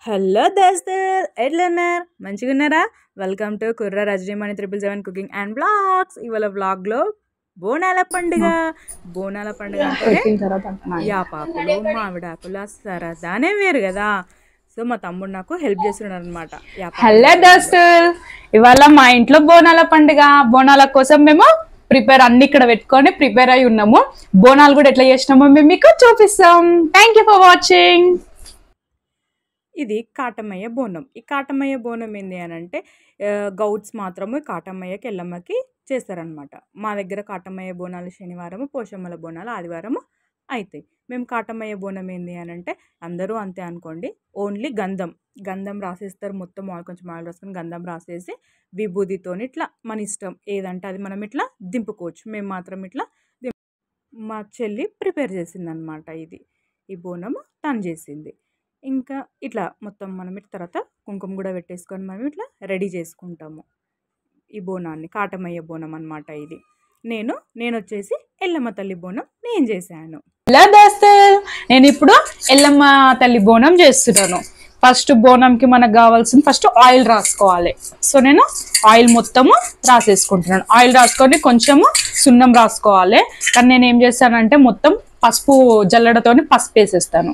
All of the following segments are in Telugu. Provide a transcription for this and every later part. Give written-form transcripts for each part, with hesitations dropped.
హలో దోస్తులు ఎట్లున్నారు మంచిగున్నారా? వెల్కమ్ టు కుర్ర రజనీమణి 777 కుకింగ్ అండ్ బ్లాగ్స్. ఇవాళ వ్లాగ్లో బోనాల పండుగ అంటే యాపాకులు మామిడాకులు సరదానే వేరు కదా. సో మా తమ్ముడు నాకు హెల్ప్ చేస్తున్నాడు అనమాట. హలో దోస్తులు, ఇవాళ మా ఇంట్లో బోనాల పండుగ. బోనాల కోసం మేము అన్ని ఇక్కడ పెట్టుకొని ప్రిపేర్ అయి ఉన్నాము. బోనాలు కూడా ఎట్లా చేసినామో మేము మీకు చూపిస్తాం. Thank you for watching. ఇది కాటమయ్య బోనం. ఈ కాటమయ్య బోనం ఏంది అని అంటే గౌడ్స్ మాత్రము కాటమయ్యకి ఎల్లమ్మకి చేస్తారనమాట. మా దగ్గర కాటమయ్య బోనాలు శనివారము, పోషమ్మల బోనాలు ఆదివారము అవుతాయి. మేము కాటమయ్య బోనం ఏంది అని అంటే అందరూ అంతే అనుకోండి, ఓన్లీ గంధం రాసేస్తారు. మొత్తం కొంచెం ఆయిల్ రాసుకొని గంధం రాసేసి విభూతితో ఇట్లా మన ఇష్టం ఏదంటే అది మనం ఇట్లా దింపుకోవచ్చు. మేము మాత్రం ఇట్లా మా చెల్లి ప్రిపేర్ చేసింది అనమాట. ఈ బోనము తను చేసింది. ఇంకా ఇట్లా మొత్తం మనం ఇట్లా తర్వాత కుంకుమ కూడా పెట్టేసుకొని మనం ఇట్లా రెడీ చేసుకుంటాము ఈ బోనాన్ని. కాటమయ్య బోనం అనమాట ఇది. నేను వచ్చేసి ఎల్లమ్మ తల్లి బోనం నేను చేశాను. నేను ఇప్పుడు ఎల్లమ్మ తల్లి బోనం చేస్తున్నాను. ఫస్ట్ బోనంకి మనకు కావాల్సింది ఫస్ట్ ఆయిల్ రాసుకోవాలి. సో నేను ఆయిల్ మొత్తము రాసేసుకుంటున్నాను. ఆయిల్ రాసుకొని కొంచెము సున్నం రాసుకోవాలి. కానీ నేను ఏం చేస్తానంటే మొత్తం పసుపు జల్లెడతోని పసుపు వేసేస్తాను.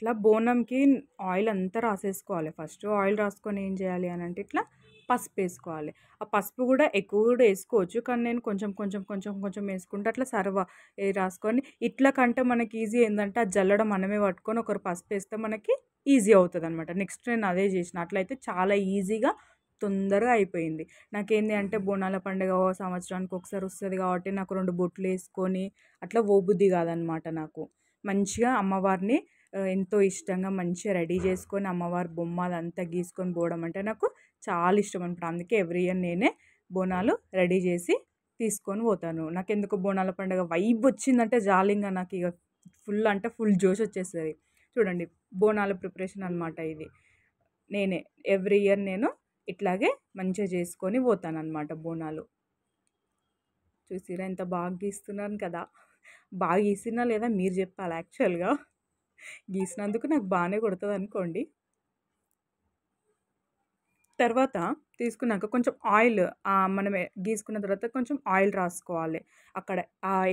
ఇట్లా బోనంకి ఆయిల్ అంతా రాసేసుకోవాలి. ఫస్ట్ ఆయిల్ రాసుకొని ఏం చేయాలి అని అంటే ఇట్లా పసుపు వేసుకోవాలి. ఆ పసుపు కూడా ఎక్కువ కూడా వేసుకోవచ్చు, కానీ నేను కొంచెం వేసుకుంటే అట్లా రాసుకొని ఇట్లా కంటే మనకి ఈజీ ఏంటంటే ఆ జల్లడం మనమే పట్టుకొని ఒకరు పసుపు వేస్తే మనకి ఈజీ అవుతుంది అనమాట. నెక్స్ట్ నేను అదే చేసిన. అట్లయితే చాలా ఈజీగా తొందరగా అయిపోయింది. నాకేంది అంటే బోనాల పండుగ సంవత్సరానికి ఒకసారి వస్తుంది కాబట్టి నాకు 2 బొట్లు వేసుకొని అట్లా ఓబుద్ది కాదనమాట. నాకు మంచిగా అమ్మవారిని ఎంతో ఇష్టంగా మంచిగా రెడీ చేసుకొని అమ్మవారి బొమ్మ అదంతా గీసుకొని పోవడం అంటే నాకు చాలా ఇష్టం అనమాట. అందుకే ఎవ్రీ ఇయర్ నేనే బోనాలు రెడీ చేసి తీసుకొని పోతాను. నాకు ఎందుకు బోనాల పండుగ వైబ్ వచ్చిందంటే జాలింగా నాకు ఇక ఫుల్ జోష్ వచ్చేస్తుంది. చూడండి బోనాల ప్రిపరేషన్ అనమాట ఇది. నేనే ఎవ్రీ ఇయర్ నేను ఇట్లాగే మంచిగా చేసుకొని పోతాను అనమాట బోనాలు. చూసిరా ఎంత బాగా గీస్తున్నాను కదా. బాగా గీసినా లేదా మీరు చెప్పాలి. యాక్చువల్గా గీసినందుకు నాకు బాగానే కొడుతుంది అనుకోండి. తర్వాత తీసుకున్నాక కొంచెం ఆయిల్ మనం గీసుకున్న తర్వాత కొంచెం ఆయిల్ రాసుకోవాలి.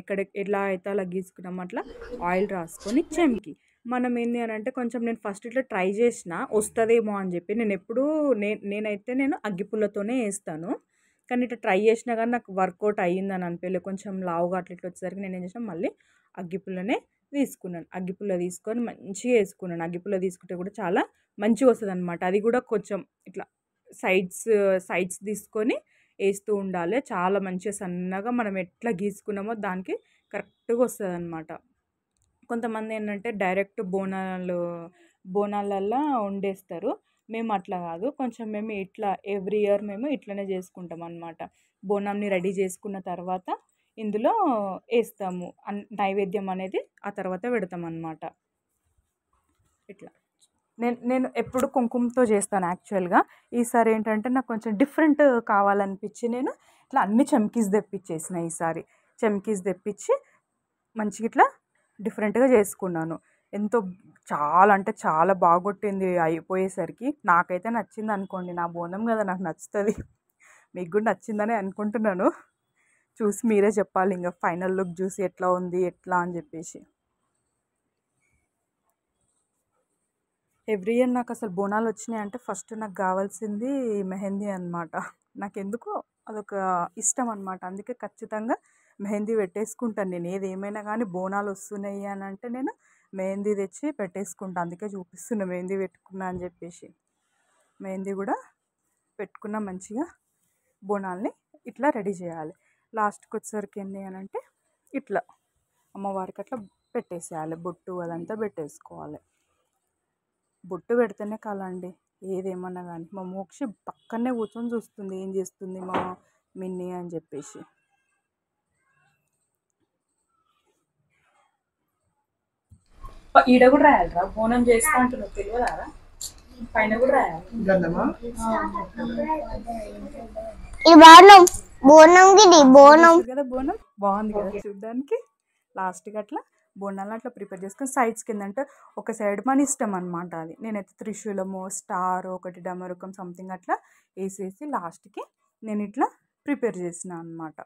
ఇక్కడ ఎలా అయితే అలా గీసుకున్నాం అట్లా ఆయిల్ రాసుకొని చెంకి మనం ఏంది అని అంటే కొంచెం నేను ఫస్ట్ ఇట్లా ట్రై చేసిన వస్తుందేమో అని చెప్పి నేనైతే అగ్గిపుల్లతోనే వేస్తాను. కానీ ఇట్లా ట్రై చేసినా కానీ నాకు వర్కౌట్ అయ్యిందని అనిపించలేదు. కొంచెం లావుగా అట్లా వచ్చేసరికి నేను ఏం చేసిన మళ్ళీ అగ్గిపుల్లనే తీసుకున్నాను. అగ్గిపుల్ల తీసుకొని మంచిగా వేసుకున్నాను. అగ్గిపుల్ల తీసుకుంటే కూడా చాలా మంచిగా వస్తుంది అనమాట. అది కూడా కొంచెం ఇట్లా సైడ్స్ తీసుకొని వేస్తూ ఉండాలి. చాలా మంచిగా సన్నగా మనం ఎట్లా గీసుకున్నామో దానికి కరెక్ట్గా వస్తుంది అనమాట. కొంతమంది ఏంటంటే డైరెక్ట్ బోనాలల్లో వండేస్తారు. మేము అట్లా కాదు, కొంచెం మేము ఇట్లా ఎవ్రీ ఇయర్ మేము ఇట్లనే చేసుకుంటాం అనమాట. బోనాన్ని రెడీ చేసుకున్న తర్వాత ఇందులో వేస్తాము. నైవేద్యం అనేది ఆ తర్వాత పెడతాం అన్నమాట. ఇట్లా నేను ఎప్పుడు కుంకుమతో చేస్తాను యాక్చువల్గా. ఈసారి ఏంటంటే నాకు కొంచెం డిఫరెంట్ కావాలనిపించి నేను ఇట్లా అన్ని చమ్కీస్ తెప్పించేసిన. ఈసారి చమ్కీస్ తెప్పించి మంచిగా ఇట్లా డిఫరెంట్గా చేసుకున్నాను. చాలా అంటే చాలా బాగొట్టింది అయిపోయేసరికి. నాకైతే నచ్చింది అనుకోండి. నా బోనం కదా, నాకు నచ్చుతుంది. మీకు కూడా నచ్చిందని అనుకుంటున్నాను. చూసి మీరే చెప్పాలి ఇంకా ఫైనల్ లుక్ చూసి ఎట్లా ఉంది ఎట్లా అని చెప్పేసి. ఎవ్రీ ఇయర్ నాకు అసలు బోనాలు వచ్చినాయి అంటే ఫస్ట్ నాకు కావాల్సింది మెహందీ అనమాట. నాకెందుకో అదొక ఇష్టం అనమాట. అందుకే ఖచ్చితంగా మెహందీ పెట్టేసుకుంటాను. నేను ఏదేమైనా కానీ బోనాలు వస్తున్నాయి అని అంటే నేను మెహందీ తెచ్చి పెట్టేసుకుంటాను. అందుకే చూపిస్తున్నా మెహందీ పెట్టుకున్నా అని చెప్పేసి. మెహందీ కూడా పెట్టుకున్న మంచిగా బోనాల్ని ఇట్లా రెడీ చేయాలి. లాస్ట్కి వచ్చేసరికి ఏంటి అని అంటే ఇట్లా అమ్మవారికి అట్లా పెట్టేసేయాలి. బొట్టు అదంతా పెట్టేసుకోవాలి. బొట్టు పెడితేనే కాలండి ఏదేమన్నా కానీ. మా మోక్షి పక్కనే కూర్చొని చూస్తుంది ఏం చేస్తుంది మా మిన్ని అని చెప్పేసి. ఈడ కూడా రాయాలరా బోనం చేస్తా అంటున్నావు తెలియదారా? పైన కూడా రాయాలి. బోనం బాగుంది కదా చూడ్డానికి. లాస్ట్కి అట్లా బోనాలు అట్లా ప్రిపేర్ చేసుకొని సైడ్స్కి ఏంటంటే ఒక సైడ్ మన ఇష్టం అనమాట. అది నేనైతే త్రిశూలము, స్టార్, ఒకటి డమరుకం సంథింగ్ అట్లా వేసేసి లాస్ట్కి నేను ఇట్లా ప్రిపేర్ చేసిన అనమాట.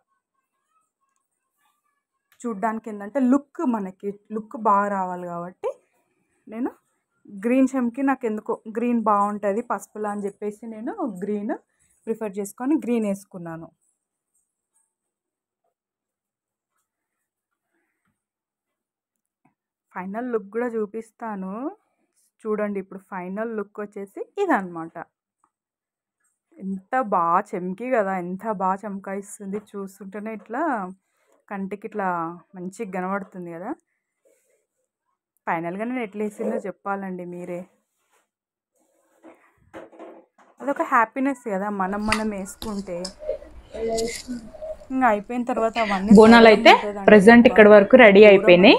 చూడ్డానికి ఏంటంటే మనకి లుక్ బాగా రావాలి కాబట్టి నేను గ్రీన్ చెంకి నాకు ఎందుకో గ్రీన్ బాగుంటుంది పసుపులా అని చెప్పేసి నేను గ్రీన్ ప్రిఫర్ చేసుకొని గ్రీన్ వేసుకున్నాను. ఫైనల్ లుక్ కూడా చూపిస్తాను చూడండి. ఇప్పుడు ఫైనల్ లుక్ వచ్చేసి ఇదన్నమాట. ఎంత బాగా చెంకి కదా, ఎంత బాగా చమకాయిస్తుంది. చూస్తుంటేనే ఇట్లా కంటికి ఇట్లా మంచిగా కనబడుతుంది కదా. ఫైనల్గా నేను ఎట్లా వేసిందో చెప్పాలండి మీరే. అదొక హ్యాపీనెస్ కదా మనం వేసుకుంటే. ఇంకా అయిపోయిన తర్వాత అవన్నీ బోనాలు అయితే ప్రెసెంట్ ఇక్కడ వరకు రెడీ అయిపోయినాయి.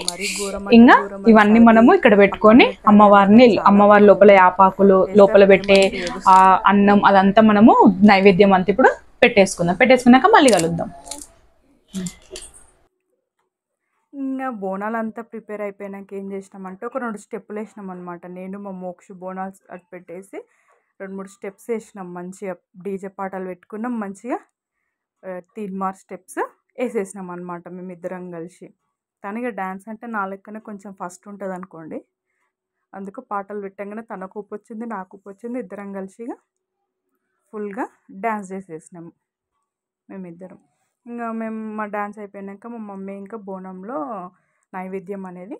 ఇంకా ఇవన్నీ మనము ఇక్కడ పెట్టుకొని అమ్మవారి లోపల యాపాకులు లోపల పెట్టే ఆ అన్నం అదంతా మనము నైవేద్యం అంతా ఇప్పుడు పెట్టేసుకున్నాక మళ్ళీ కలుద్దాం. ఇంకా బోనాలు అంతా ప్రిపేర్ అయిపోయినాక ఏం చేసినామంటే ఒక 2 స్టెప్పులు వేసినాం అనమాట. నేను మా మోక్ష బోనాలు అటు పెట్టేసి 2-3 స్టెప్స్ వేసినాం. మంచిగా డీజే పాటలు పెట్టుకున్నాం. మంచిగా 3 స్టెప్స్ వేసేసినాం అనమాట మేమిద్దరం కలిసి. తనకి డ్యాన్స్ అంటే నా లెక్కనే కొంచెం ఫస్ట్ ఉంటుంది అనుకోండి. అందుకు పాటలు పెట్టంగానే తనకు ఊపు వచ్చింది, నాకు ఊపు వచ్చింది. ఇద్దరం కలిసిగా ఫుల్గా డ్యాన్స్ చేసేసినాము మేమిద్దరం. ఇంకా మా డ్యాన్స్ అయిపోయాక మా మమ్మీ ఇంకా బోనంలో నైవేద్యం అనేది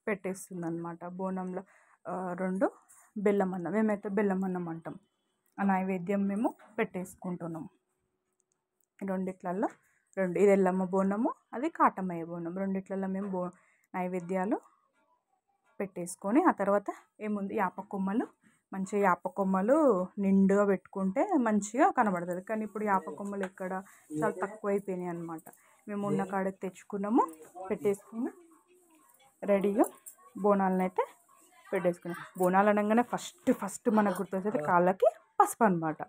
పెట్టేస్తుంది అనమాట. బోనంలో 2 బెల్లం అన్నం, మేమైతే బెల్లం అన్నం అంటాం. ఆ నైవేద్యం మేము పెట్టేసుకుంటున్నాం. రెండిట్లలో 2, ఇది ఎల్లమ్మ బోనము, అది కాటమయ్య బోనం. రెండిట్లలో మేము నైవేద్యాలు పెట్టేసుకొని ఆ తర్వాత ఏముంది యాపకొమ్మలు, మంచిగా యాపకొమ్మలు నిండుగా పెట్టుకుంటే మంచిగా కనబడుతుంది. కానీ ఇప్పుడు యాపకొమ్మలు ఎక్కడ చాలా తక్కువ అయిపోయినాయి అనమాట. మేము ఉన్న కాడకి తెచ్చుకున్నాము, పెట్టేసుకుని రెడీగా బోనాలను అయితే పెట్టేసుకున్నాం. బోనాలు అనగానే ఫస్ట్ మనకు గుర్తొచ్చేది కాళ్ళకి పసుపు అనమాట.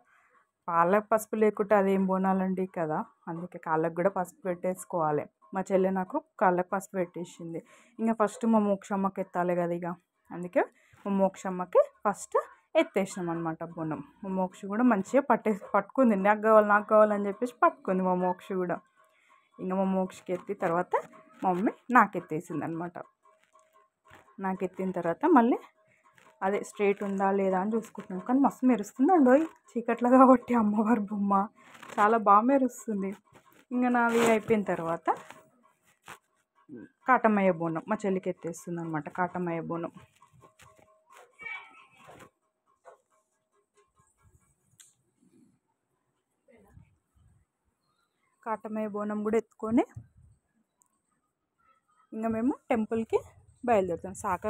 కాళ్ళకి పసుపు లేకుంటే అదేం బోనాలండి కదా. అందుకే కాళ్ళకి కూడా పసుపు పెట్టేసుకోవాలి. మా చెల్లె నాకు కాళ్ళకి పసుపు పెట్టేసింది. ఇంకా ఫస్ట్ మా మోక్షమ్మకి ఎత్తాలి కదా ఇక, అందుకే మా మోక్షమ్మకి ఫస్ట్ ఎత్తేసినాం అనమాట బోనం. మా మోక్ష కూడా మంచిగా పట్టుకుంది. నాకు కావాలని చెప్పేసి పట్టుకుంది మా మోక్ష కూడా. ఇంకా మా మోక్షకి ఎత్తి తర్వాత మా మమ్మీ నాకెత్తేసింది అనమాట. నాకెత్తిన తర్వాత మళ్ళీ అదే స్ట్రైట్ ఉందా లేదా అని చూసుకుంటున్నాం. కానీ మస్తు మెరుస్తుందండి చీకట్లో కాబట్టి అమ్మవారి బొమ్మ చాలా బాగా మెరుస్తుంది. ఇంకా నాది అయిపోయిన తర్వాత కాటమయ్య బోనం మా చెల్లికి ఎత్తేస్తుంది అనమాట. కాటమయ్య బోనం కూడా ఎత్తుకొని ఇంకా మేము టెంపుల్కి బయలుదేరుతాం. శాఖ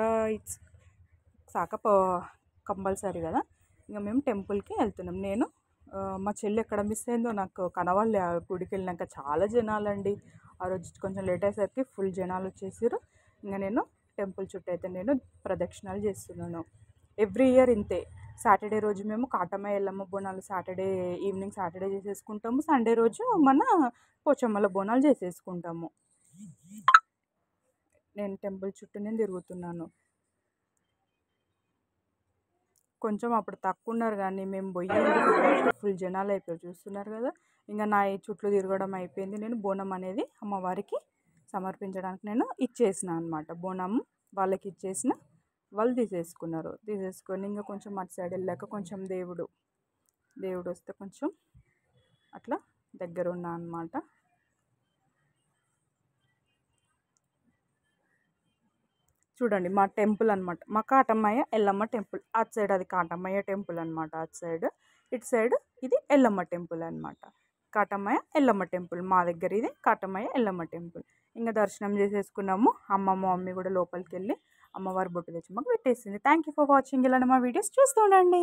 కంపల్సరీ కదా. ఇంకా మేము టెంపుల్కి వెళ్తున్నాం. నేను మా చెల్లి ఎక్కడ మిస్ అయిందో నాకు కనవాళ్ళే. ఆ గుడికి వెళ్ళినాక చాలా జనాలండి. ఆ రోజు కొంచెం లేట్ అయ్యేసరికి ఫుల్ జనాలు వచ్చేసారు. ఇంకా నేను టెంపుల్ చుట్టూ అయితే నేను ప్రదక్షిణాలు చేస్తున్నాను. ఎవ్రీ ఇయర్ ఇంతే. సాటర్డే రోజు మేము కాటమయ్య ఎల్లమ్మ బోనాలు ఈవినింగ్ సాటర్డే చేసేసుకుంటాము. సండే రోజు మన పోచమ్మల బోనాలు చేసేసుకుంటాము. నేను టెంపుల్ చుట్టూ నేను తిరుగుతున్నాను. కొంచెం అప్పుడు తక్కువ ఉన్నారు కానీ మేము పోయి ఫుల్ జనాలు అయిపోయారు చూస్తున్నారు కదా. ఇంకా నా ఈ చుట్టూ తిరగడం అయిపోయింది. నేను బోనం అనేది అమ్మవారికి సమర్పించడానికి నేను ఇచ్చేసిన అనమాట. బోనం వాళ్ళకి ఇచ్చేసిన, వాళ్ళు తీసేసుకొని ఇంకా కొంచెం అటు సైడ్ వెళ్ళాక కొంచెం దేవుడు వస్తే కొంచెం అట్లా దగ్గర ఉన్నా అనమాట. చూడండి మా టెంపుల్ అనమాట, మా కాటమయ్య ఎల్లమ్మ టెంపుల్. అటు సైడ్ అది కాటమయ్య టెంపుల్ అనమాట. అటు సైడ్, ఇటు సైడ్ ఇది ఎల్లమ్మ టెంపుల్ అనమాట. కాటమయ్య ఎల్లమ్మ టెంపుల్ మా దగ్గర, ఇది కాటమయ్య ఎల్లమ్మ టెంపుల్. ఇంకా దర్శనం చేసేసుకున్నాము. మా మమ్మీ కూడా లోపలికి వెళ్ళి అమ్మవారి బొట్టు తెచ్చి మాకు పెట్టేసింది. Thank you for watching. ఇలానే మా వీడియోస్ చూస్తూ ఉండండి.